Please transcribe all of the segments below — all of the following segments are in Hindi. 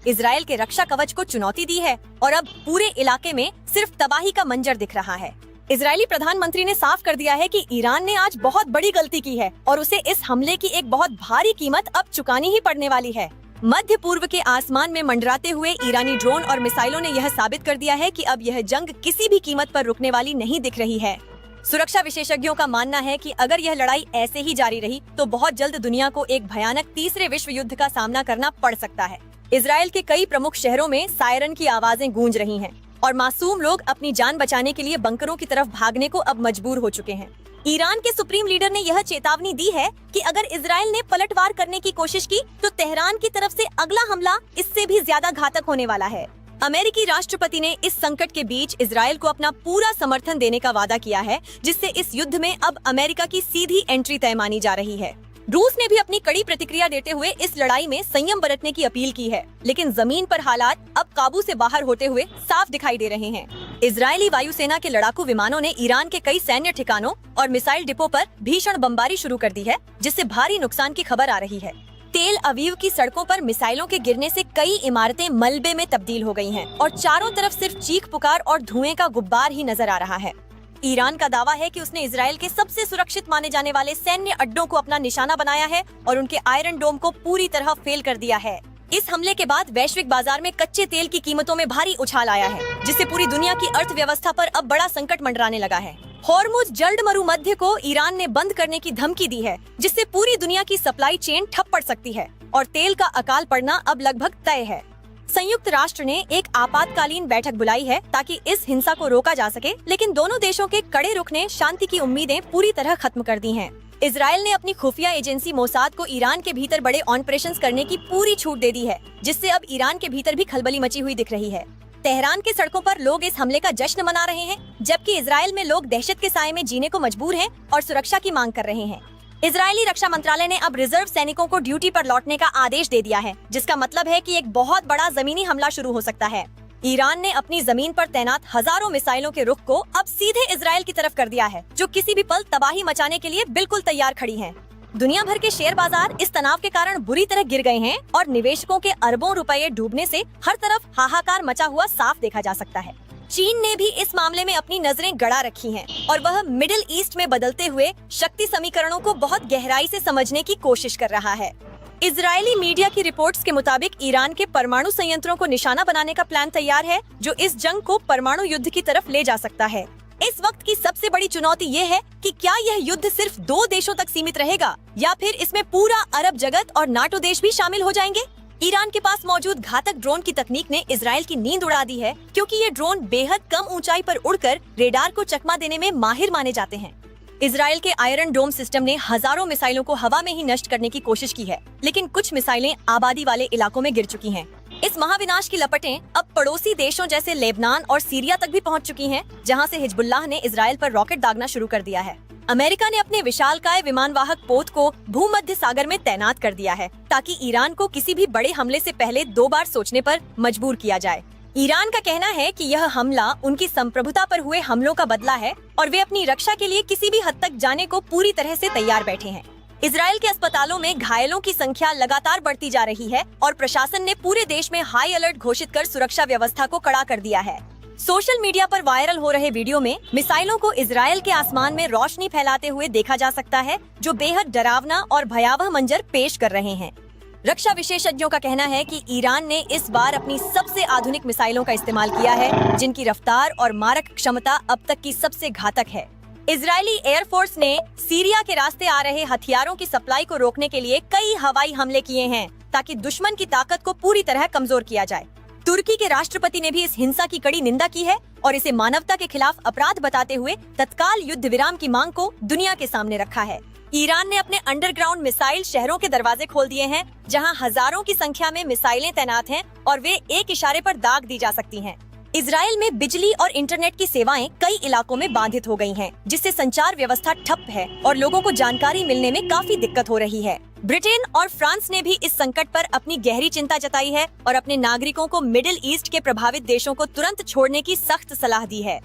इजराइल के रक्षा कवच को चुनौती दी है और अब पूरे इलाके में सिर्फ तबाही का मंजर दिख रहा है। इजरायली प्रधानमंत्री ने साफ कर दिया है कि ईरान ने आज बहुत बड़ी गलती की है और उसे इस हमले की एक बहुत भारी कीमत अब चुकानी ही पड़ने वाली है। मध्य पूर्व के आसमान में मंडराते हुए ईरानी ड्रोन और मिसाइलों ने यह साबित कर दिया है कि अब यह जंग किसी भी कीमत पर रुकने वाली नहीं दिख रही है। सुरक्षा विशेषज्ञों का मानना है कि अगर यह लड़ाई ऐसे ही जारी रही तो बहुत जल्द दुनिया को एक भयानक तीसरे विश्व युद्ध का सामना करना पड़ सकता है। इजराइल के कई प्रमुख शहरों में सायरन की आवाजें गूंज रही हैं और मासूम लोग अपनी जान बचाने के लिए बंकरों की तरफ भागने को अब मजबूर हो चुके हैं। ईरान के सुप्रीम लीडर ने यह चेतावनी दी है कि अगर इजराइल ने पलटवार करने की कोशिश की तो तेहरान की तरफ से अगला हमला इससे भी ज्यादा घातक होने वाला है। अमेरिकी राष्ट्रपति ने इस संकट के बीच इजराइल को अपना पूरा समर्थन देने का वादा किया है, जिससे इस युद्ध में अब अमेरिका की सीधी एंट्री तय मानी जा रही है। रूस ने भी अपनी कड़ी प्रतिक्रिया देते हुए इस लड़ाई में संयम बरतने की अपील की है, लेकिन जमीन पर हालात अब काबू से बाहर होते हुए साफ दिखाई दे रहे हैं। इजरायली वायुसेना के लड़ाकू विमानों ने ईरान के कई सैन्य ठिकानों और मिसाइल डिपो पर भीषण बमबारी शुरू कर दी है, जिससे भारी नुकसान की खबर आ रही है। तेल अवीव की सड़कों पर मिसाइलों के गिरने से कई इमारतें मलबे में तब्दील हो गई हैं और चारों तरफ सिर्फ चीख पुकार और धुएं का गुब्बार ही नजर आ रहा है। ईरान का दावा है कि उसने इजराइल के सबसे सुरक्षित माने जाने वाले सैन्य अड्डों को अपना निशाना बनाया है और उनके आयरन डोम को पूरी तरह फेल कर दिया है। इस हमले के बाद वैश्विक बाजार में कच्चे तेल की कीमतों में भारी उछाल आया है, जिससे पूरी दुनिया की अर्थव्यवस्था पर अब बड़ा संकट मंडराने लगा है। हॉर्मुज जल्द मरुमध्य को ईरान ने बंद करने की धमकी दी है, जिससे पूरी दुनिया की सप्लाई चेन ठप पड़ सकती है और तेल का अकाल पड़ना अब लगभग तय है। संयुक्त राष्ट्र ने एक आपातकालीन बैठक बुलाई है ताकि इस हिंसा को रोका जा सके, लेकिन दोनों देशों के कड़े रुख ने शांति की उम्मीदें पूरी तरह खत्म कर दी हैं। इजराइल ने अपनी खुफिया एजेंसी मोसाद को ईरान के भीतर बड़े ऑपरेशंस करने की पूरी छूट दे दी है, जिससे अब ईरान के भीतर भी खलबली मची हुई दिख रही है। तेहरान के सड़कों पर लोग इस हमले का जश्न मना रहे हैं, जबकि इजराइल में लोग दहशत के साए में जीने को मजबूर हैं और सुरक्षा की मांग कर रहे हैं। इजरायली रक्षा मंत्रालय ने अब रिजर्व सैनिकों को ड्यूटी पर लौटने का आदेश दे दिया है, जिसका मतलब है कि एक बहुत बड़ा जमीनी हमला शुरू हो सकता है। ईरान ने अपनी जमीन पर तैनात हजारों मिसाइलों के रुख को अब सीधे इजराइल की तरफ कर दिया है, जो किसी भी पल तबाही मचाने के लिए बिल्कुल तैयार खड़ी हैं। दुनिया भर के शेयर बाजार इस तनाव के कारण बुरी तरह गिर गए हैं और निवेशकों के अरबों रुपए डूबने से हर तरफ हाहाकार मचा हुआ साफ देखा जा सकता है। चीन ने भी इस मामले में अपनी नजरें गड़ा रखी हैं और वह मिडिल ईस्ट में बदलते हुए शक्ति समीकरणों को बहुत गहराई से समझने की कोशिश कर रहा है। इजरायली मीडिया की रिपोर्ट्स के मुताबिक ईरान के परमाणु संयंत्रों को निशाना बनाने का प्लान तैयार है, जो इस जंग को परमाणु युद्ध की तरफ ले जा सकता है। इस वक्त की सबसे बड़ी चुनौती ये है कि क्या यह युद्ध सिर्फ 2 देशों तक सीमित रहेगा या फिर इसमें पूरा अरब जगत और नाटो देश भी शामिल हो जाएंगे। ईरान के पास मौजूद घातक ड्रोन की तकनीक ने इजराइल की नींद उड़ा दी है, क्योंकि ये ड्रोन बेहद कम ऊंचाई पर उड़कर रेडार को चकमा देने में माहिर माने जाते हैं। इजराइल के आयरन डोम सिस्टम ने हजारों मिसाइलों को हवा में ही नष्ट करने की कोशिश की है, लेकिन कुछ मिसाइलें आबादी वाले इलाकों में गिर चुकी हैं। इस महाविनाश की लपटें अब पड़ोसी देशों जैसे लेबनान और सीरिया तक भी पहुंच चुकी हैं, जहां से हिजबुल्लाह ने इजराइल पर रॉकेट दागना शुरू कर दिया है। अमेरिका ने अपने विशालकाय विमानवाहक पोत को भूमध्य सागर में तैनात कर दिया है, ताकि ईरान को किसी भी बड़े हमले से पहले 2 बार सोचने पर मजबूर किया जाए। ईरान का कहना है कि यह हमला उनकी संप्रभुता पर हुए हमलों का बदला है और वे अपनी रक्षा के लिए किसी भी हद तक जाने को पूरी तरह से तैयार बैठे हैं। इजराइल के अस्पतालों में घायलों की संख्या लगातार बढ़ती जा रही है और प्रशासन ने पूरे देश में हाई अलर्ट घोषित कर सुरक्षा व्यवस्था को कड़ा कर दिया है। सोशल मीडिया पर वायरल हो रहे वीडियो में मिसाइलों को इजराइल के आसमान में रोशनी फैलाते हुए देखा जा सकता है, जो बेहद डरावना और भयावह मंजर पेश कर रहे हैं। रक्षा विशेषज्ञों का कहना है कि ईरान ने इस बार अपनी सबसे आधुनिक मिसाइलों का इस्तेमाल किया है, जिनकी रफ्तार और मारक क्षमता अब तक की सबसे घातक है। इजरायली एयरफोर्स ने सीरिया के रास्ते आ रहे हथियारों की सप्लाई को रोकने के लिए कई हवाई हमले किए हैं, ताकि दुश्मन की ताकत को पूरी तरह कमजोर किया जाए। तुर्की के राष्ट्रपति ने भी इस हिंसा की कड़ी निंदा की है और इसे मानवता के खिलाफ अपराध बताते हुए तत्काल युद्ध विराम की मांग को दुनिया के सामने रखा है। ईरान ने अपने अंडरग्राउंड मिसाइल शहरों के दरवाजे खोल दिए हैं, जहां हजारों की संख्या में मिसाइलें तैनात हैं और वे एक इशारे पर दाग दी जा सकती हैं। इजराइल में बिजली और इंटरनेट की सेवाएं कई इलाकों में बाधित हो गई हैं, जिससे संचार व्यवस्था ठप है और लोगों को जानकारी मिलने में काफी दिक्कत हो रही है। ब्रिटेन और फ्रांस ने भी इस संकट पर अपनी गहरी चिंता जताई है और अपने नागरिकों को मिडिल ईस्ट के प्रभावित देशों को तुरंत छोड़ने की सख्त सलाह दी है।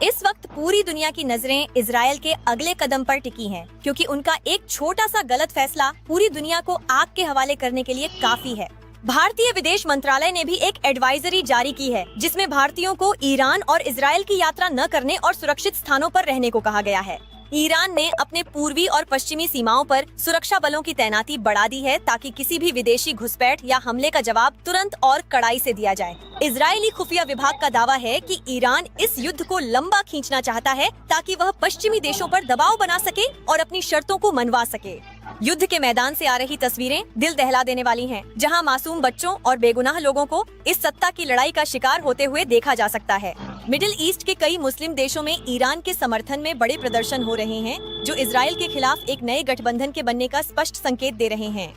इस वक्त पूरी दुनिया की नजरें इजराइल के अगले कदम पर टिकी हैं, क्योंकि उनका एक छोटा सा गलत फैसला पूरी दुनिया को आग के हवाले करने के लिए काफी है। भारतीय विदेश मंत्रालय ने भी एक एडवाइजरी जारी की है, जिसमें भारतीयों को ईरान और इजराइल की यात्रा न करने और सुरक्षित स्थानों पर रहने को कहा गया है। ईरान ने अपने पूर्वी और पश्चिमी सीमाओं पर सुरक्षा बलों की तैनाती बढ़ा दी है, ताकि किसी भी विदेशी घुसपैठ या हमले का जवाब तुरंत और कड़ाई से दिया जाए। इजरायली खुफिया विभाग का दावा है कि ईरान इस युद्ध को लंबा खींचना चाहता है, ताकि वह पश्चिमी देशों पर दबाव बना सके और अपनी शर्तों को मनवा सके। युद्ध के मैदान से आ रही तस्वीरें दिल दहला देने वाली हैं, जहां मासूम बच्चों और बेगुनाह लोगों को इस सत्ता की लड़ाई का शिकार होते हुए देखा जा सकता है। मिडिल ईस्ट के कई मुस्लिम देशों में ईरान के समर्थन में बड़े प्रदर्शन हो रहे हैं, जो इजराइल के खिलाफ एक नए गठबंधन के बनने का स्पष्ट संकेत दे रहे हैं।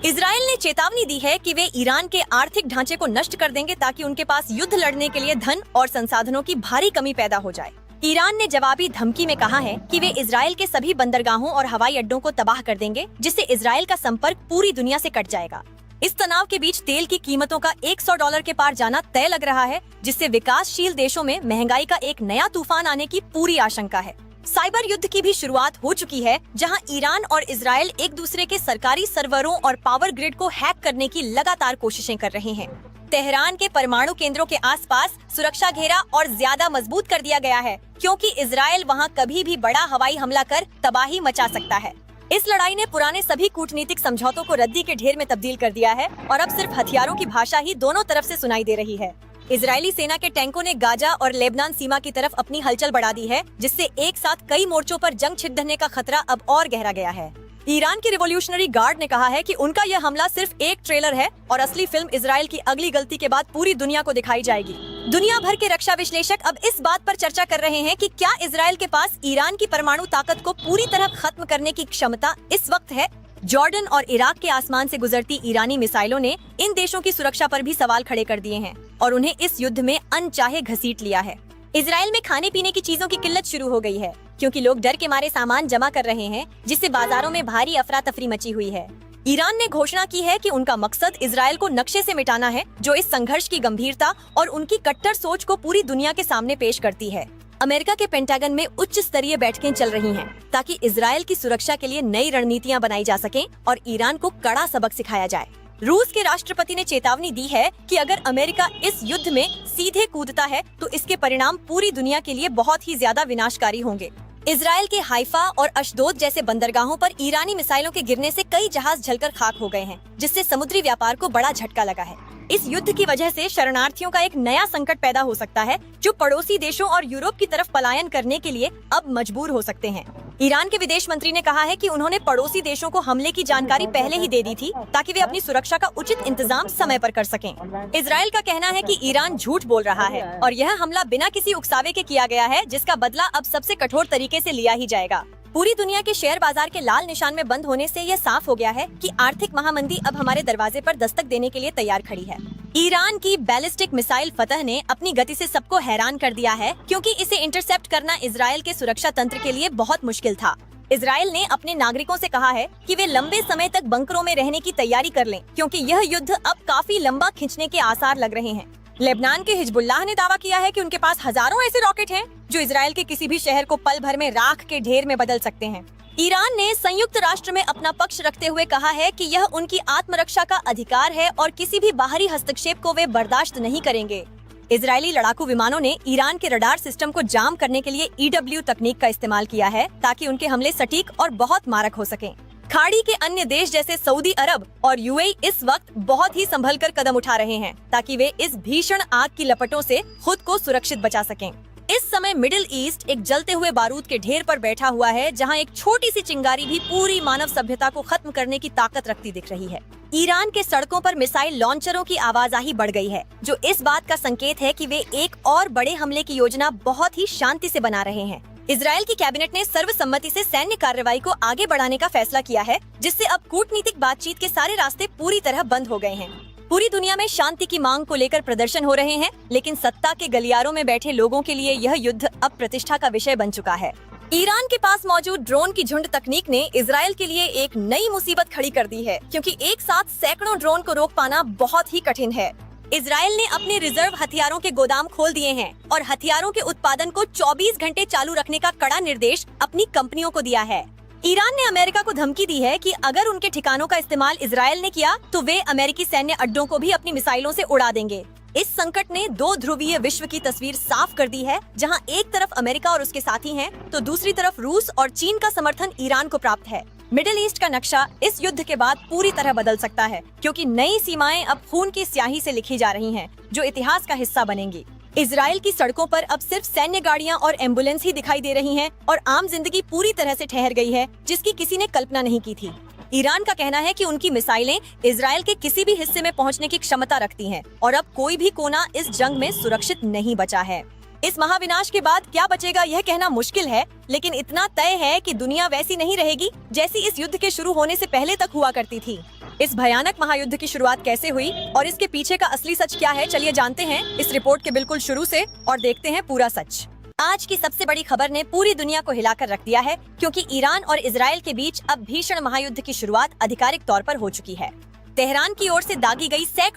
इजराइल ने चेतावनी दी है कि वे ईरान के आर्थिक ढांचे को नष्ट कर देंगे, ताकि उनके पास युद्ध लड़ने के लिए धन और संसाधनों की भारी कमी पैदा हो जाए। ईरान ने जवाबी धमकी में कहा है कि वे इजराइल के सभी बंदरगाहों और हवाई अड्डों को तबाह कर देंगे, जिससे इजराइल का संपर्क पूरी दुनिया से कट जाएगा। इस तनाव के बीच तेल की कीमतों का $100 के पार जाना तय लग रहा है, जिससे विकासशील देशों में महंगाई का एक नया तूफान आने की पूरी आशंका है। साइबर युद्ध की भी शुरुआत हो चुकी है, जहां ईरान और इजराइल एक दूसरे के सरकारी सर्वरों और पावर ग्रिड को हैक करने की लगातार कोशिशें कर रहे हैं। तेहरान के परमाणु केंद्रों के आसपास सुरक्षा घेरा और ज्यादा मजबूत कर दिया गया है, क्योंकि इजराइल वहां कभी भी बड़ा हवाई हमला कर तबाही मचा सकता है। इस लड़ाई ने पुराने सभी कूटनीतिक समझौतों को रद्दी के ढेर में तब्दील कर दिया है और अब सिर्फ हथियारों की भाषा ही दोनों तरफ से सुनाई दे रही है। इजरायली सेना के टैंकों ने गाजा और लेबनान सीमा की तरफ अपनी हलचल बढ़ा दी है, जिससे एक साथ कई मोर्चों पर जंग छिड़ने का खतरा अब और गहरा गया है। ईरान के रिवॉल्यूशनरी गार्ड ने कहा है कि उनका यह हमला सिर्फ एक ट्रेलर है और असली फिल्म इजराइल की अगली गलती के बाद पूरी दुनिया को दिखाई जाएगी। दुनिया भर के रक्षा विश्लेषक अब इस बात पर चर्चा कर रहे हैं कि क्या इजराइल के पास ईरान की परमाणु ताकत को पूरी तरह खत्म करने की क्षमता इस वक्त है। जॉर्डन और इराक के आसमान से गुजरती ईरानी मिसाइलों ने इन देशों की सुरक्षा पर भी सवाल खड़े कर दिए हैं और उन्हें इस युद्ध में अनचाहे घसीट लिया है। इजराइल में खाने पीने की चीजों की किल्लत शुरू हो गई है, क्योंकि लोग डर के मारे सामान जमा कर रहे हैं, जिससे बाजारों में भारी अफरा तफरी मची हुई है। ईरान ने घोषणा की है कि उनका मकसद इजराइल को नक्शे से मिटाना है, जो इस संघर्ष की गंभीरता और उनकी कट्टर सोच को पूरी दुनिया के सामने पेश करती है। अमेरिका के पेंटागन में उच्च स्तरीय बैठकें चल रही हैं, ताकि इजराइल की सुरक्षा के लिए नई रणनीतियां बनाई जा सकें और ईरान को कड़ा सबक सिखाया जाए। रूस के राष्ट्रपति ने चेतावनी दी है कि अगर अमेरिका इस युद्ध में सीधे कूदता है तो इसके परिणाम पूरी दुनिया के लिए बहुत ही ज्यादा विनाशकारी होंगे। इजराइल के हाइफा और अशदोद जैसे बंदरगाहों पर ईरानी मिसाइलों के गिरने से कई जहाज जलकर खाक हो गए हैं, जिससे समुद्री व्यापार को बड़ा झटका लगा है। इस युद्ध की वजह से शरणार्थियों का एक नया संकट पैदा हो सकता है, जो पड़ोसी देशों और यूरोप की तरफ पलायन करने के लिए अब मजबूर हो सकते हैं। ईरान के विदेश मंत्री ने कहा है कि उन्होंने पड़ोसी देशों को हमले की जानकारी पहले ही दे दी थी, ताकि वे अपनी सुरक्षा का उचित इंतजाम समय पर कर सकें। इजराइल का कहना है कि ईरान झूठ बोल रहा है और यह हमला बिना किसी उकसावे के किया गया है, जिसका बदला अब सबसे कठोर तरीके से लिया ही जाएगा। पूरी दुनिया के शेयर बाजार के लाल निशान में बंद होने से यह साफ हो गया है कि आर्थिक महामंदी अब हमारे दरवाजे पर दस्तक देने के लिए तैयार खड़ी है। ईरान की बैलिस्टिक मिसाइल फतह ने अपनी गति से सबको हैरान कर दिया है, क्योंकि इसे इंटरसेप्ट करना इजराइल के सुरक्षा तंत्र के लिए बहुत मुश्किल था। इजराइल ने अपने नागरिकों से कहा है कि वे लंबे समय तक बंकरों में रहने की तैयारी कर लें, क्योंकि यह युद्ध अब काफी लंबा खिंचने के आसार लग रहे हैं। लेबनान के हिजबुल्लाह ने दावा किया है कि उनके पास हजारों ऐसे रॉकेट हैं जो इजराइल के किसी भी शहर को पल भर में राख के ढेर में बदल सकते हैं। ईरान ने संयुक्त राष्ट्र में अपना पक्ष रखते हुए कहा है कि यह उनकी आत्मरक्षा का अधिकार है और किसी भी बाहरी हस्तक्षेप को वे बर्दाश्त नहीं करेंगे। इजरायली लड़ाकू विमानों ने ईरान के रडार सिस्टम को जाम करने के लिए EW तकनीक का इस्तेमाल किया है, ताकि उनके हमले सटीक और बहुत मारक हो सकें। खाड़ी के अन्य देश जैसे सऊदी अरब और UAE इस वक्त बहुत ही संभल कर कदम उठा रहे हैं, ताकि वे इस भीषण आग की लपटों से खुद को सुरक्षित बचा सकें। इस समय मिडिल ईस्ट एक जलते हुए बारूद के ढेर पर बैठा हुआ है, जहां एक छोटी सी चिंगारी भी पूरी मानव सभ्यता को खत्म करने की ताकत रखती दिख रही है। ईरान के सड़कों पर मिसाइल लॉन्चरों की आवाजाही बढ़ गई है, जो इस बात का संकेत है कि वे एक और बड़े हमले की योजना बहुत ही शांति से बना रहे हैं। इजराइल की कैबिनेट ने सर्वसम्मति से सैन्य कार्रवाई को आगे बढ़ाने का फैसला किया है, जिससे अब कूटनीतिक बातचीत के सारे रास्ते पूरी तरह बंद हो गए हैं। पूरी दुनिया में शांति की मांग को लेकर प्रदर्शन हो रहे हैं, लेकिन सत्ता के गलियारों में बैठे लोगों के लिए यह युद्ध अब प्रतिष्ठा का विषय बन चुका है। ईरान के पास मौजूद ड्रोन की झुंड तकनीक ने इजराइल के लिए एक नई मुसीबत खड़ी कर दी है, क्योंकि एक साथ सैकड़ों ड्रोन को रोक पाना बहुत ही कठिन है। इजराइल ने अपने रिजर्व हथियारों के गोदाम खोल दिए हैं और हथियारों के उत्पादन को 24 घंटे चालू रखने का कड़ा निर्देश अपनी कंपनियों को दिया है। ईरान ने अमेरिका को धमकी दी है कि अगर उनके ठिकानों का इस्तेमाल इजरायल ने किया तो वे अमेरिकी सैन्य अड्डों को भी अपनी मिसाइलों से उड़ा देंगे। इस संकट ने दो ध्रुवीय विश्व की तस्वीर साफ कर दी है, जहां एक तरफ अमेरिका और उसके साथी हैं, तो दूसरी तरफ रूस और चीन का समर्थन ईरान को प्राप्त है। मिडिल ईस्ट का नक्शा इस युद्ध के बाद पूरी तरह बदल सकता है, क्योंकि नई सीमाएं अब खून की स्याही से लिखी जा रही हैं, जो इतिहास का हिस्सा बनेंगी। इजराइल की सड़कों पर अब सिर्फ सैन्य गाड़ियां और एम्बुलेंस ही दिखाई दे रही हैं और आम जिंदगी पूरी तरह से ठहर गई है, जिसकी किसी ने कल्पना नहीं की थी। ईरान का कहना है कि उनकी मिसाइलें इजराइल के किसी भी हिस्से में पहुंचने की क्षमता रखती हैं और अब कोई भी कोना इस जंग में सुरक्षित नहीं बचा है। इस महाविनाश के बाद क्या बचेगा यह कहना मुश्किल है, लेकिन इतना तय है कि दुनिया वैसी नहीं रहेगी जैसी इस युद्ध के शुरू होने से पहले तक हुआ करती थी। इस भयानक महायुद्ध की शुरुआत कैसे हुई और इसके पीछे का असली सच क्या है, चलिए जानते हैं इस रिपोर्ट के बिल्कुल शुरू से और देखते हैं पूरा सच। आज की सबसे बड़ी खबर ने पूरी दुनिया को हिलाकर रख दिया है, क्योंकि ईरान और इजराइल के बीच अब भीषण महायुद्ध की शुरुआत आधिकारिक तौर पर हो चुकी है। तेहरान की ओर से दागी गई सैकड़ों